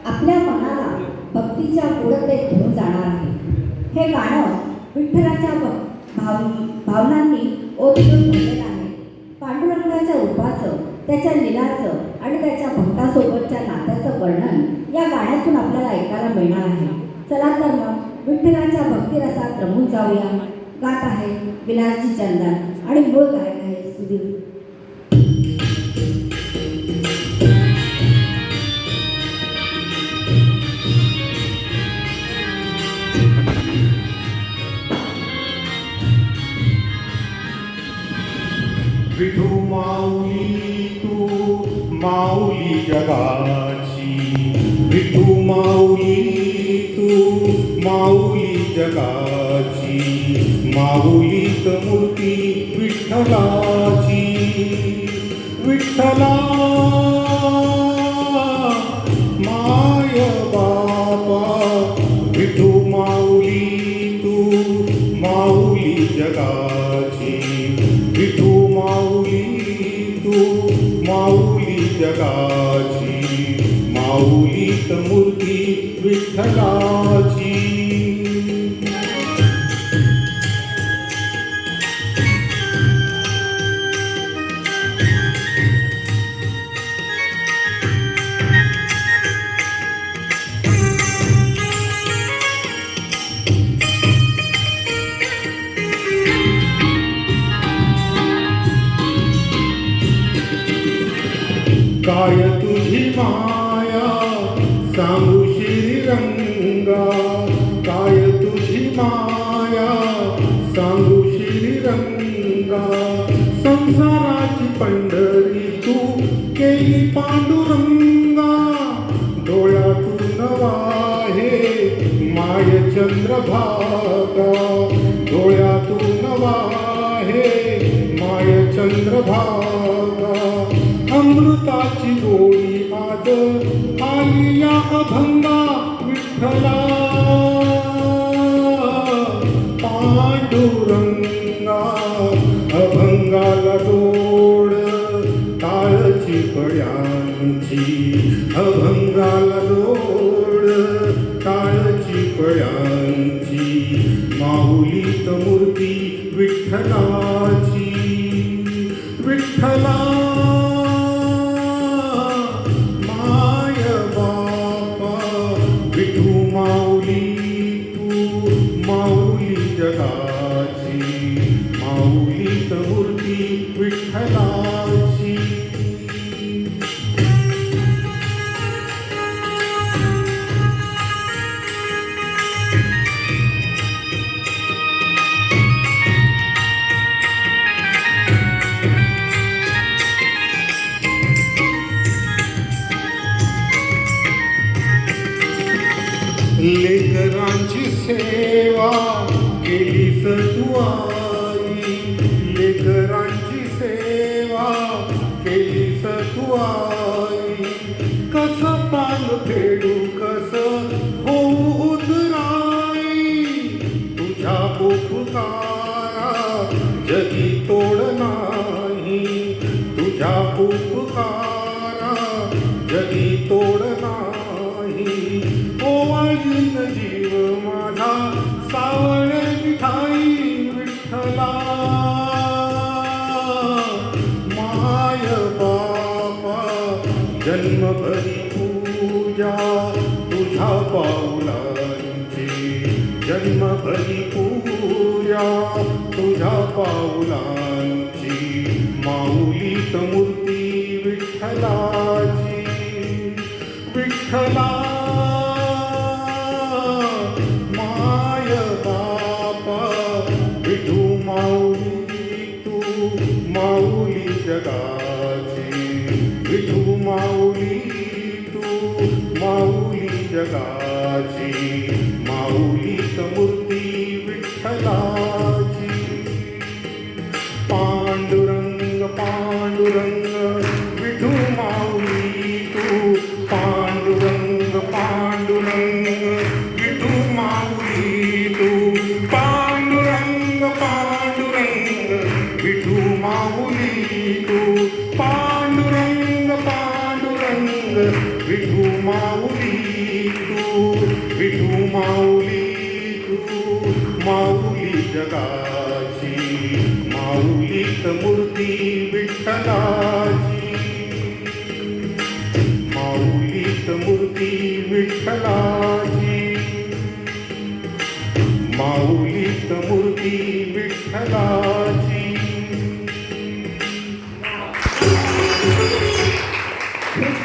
आपल्या मनाला भक्तीच्या गोडतेत घेऊन जाणार आहे. हे गाणं विठ्ठलाच्या भावनांनी ओतून भरलेलं आहे. पांडुरंगाच्या रूपाचं, त्याच्या लीलाचं आणि त्याच्या भक्तासोबतच्या नात्याचं वर्णन या गाण्यातून आपल्याला ऐकायला मिळणार आहे. चला तर मग विठ्ठलाच्या भक्तिरसात रमून जाऊया. गात आहे विलासजी चंदन आणि मूळ गायक आहे सुधीर. विठू माऊली तू माऊली जगाची, विठू माऊली तू माऊली जगाची, माऊलीत मूर्ती विठ्ठलाची. विठ्ठला माय बापा, विठू माऊली तू माऊली जगाची, विठू माऊली तू माऊली जगाची, माऊलीत मूर्ती विठ्ठलाची. काय तुझी माया सांगू श्रीरंगा, काय तुझी माया सांगू श्रीरंगा. संसाराची पंढरी तू केली पांडुरंगा, डोळ्यातून वाहे माय चंद्रभागा, डोळ्यातून वाहे माय चंद्रभागा. अमृताची गोळी आज आली या अभंगा विठ्ठला. पांडुरंगा अभंगाला जोड टाळची पळ्यांची, अभंगाला जोड टाळची पळ्यांची, माऊलीत मूर्ती विठ्ठलाची. विठ्ठला जगाची, माऊलीत मूर्ती विठ्ठलाची. लेकरांची सेवा केलीस तू आई, लेकरांची सेवा केलीस तू आई. कस पाल फेडू कस होऊ उतराई, तुझ्या उपकारा जगी तोड नाही, तुझ्या उपकारा जगी तोड नाही. ओवाळीन जीव माझा सावळ मिठाई विठ्ठला. माय बापा जन्मभरी पूजा तुझ्या पाऊलांची, जन्मभरी पूजा तुझ्या पाऊलांची, माऊलीत मूर्ती विठ्ठलाची. विठ्ठला माऊली जगाची, विठू माऊली तू माऊली जगाची, माऊलीत मूर्ती विठ्ठलाची. पांडुरंग पांडुरंग विठू माऊली तू, पांडुरंग पांडुरंग विठू माऊली तू, पांडुरंग पांडुरंग विठू माऊली तू, पांडुरंग पांडुरंग विठू माऊली विठू माऊली तू माऊली जगाची, माऊलीत मूर्ती विठ्ठलाची, माऊलीत मूर्ती विठ्ठलाची, माऊलीत मूर्ती विठ्ठलाची.